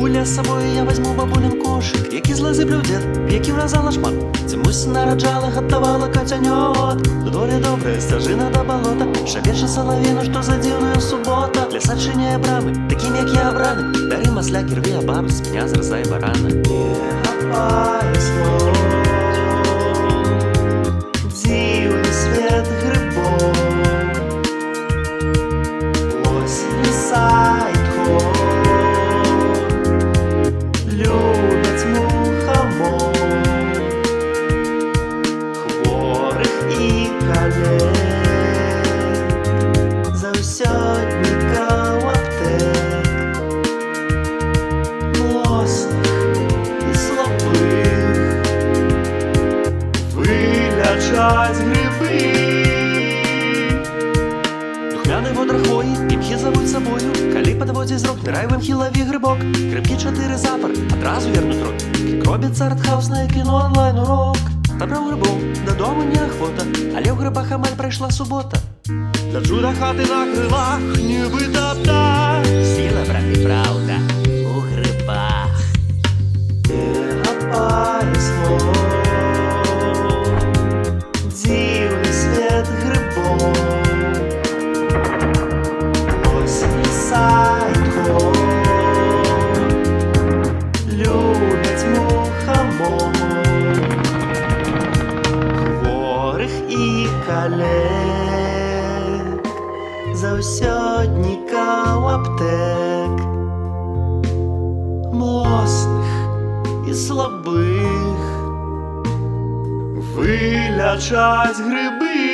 Юля з собою я возьму бабулин кошик, які злезиблю дід, які вразала шмат. Цьомусь нараджала, готовала котенят. Доля добрая, стажина до болота, шабельша соловіну, що за дивная субота. Для садшиня брами, таким як я обраны. Дари масляки, рви обару, с меня зрезай барана. Не опасно, дивный свет грибов, осень садит ход, любят мухомор, хворих і коллег, завсёдников аптек, млосних і слабих, вилячать гриби. Духмяний водрахої, імхи зовуть собою, калі подводзі з рук, дырай хілаві грибок. Грибки 4 запар, одразу вернуть рот. Як робиться артхаусне кіно онлайн-урок. Забрав грибов, додому неохота, але в грибах амаль пройшла субота. Для чуда хати на крилах, нібито птах. Сіла, брати, правда, у грибах. Не опасно, дивний світ грибов, осінь садить ход, любить мухомор, хворих і коллег, завсёдников аптек, млосних і слабих, вилячать гриби.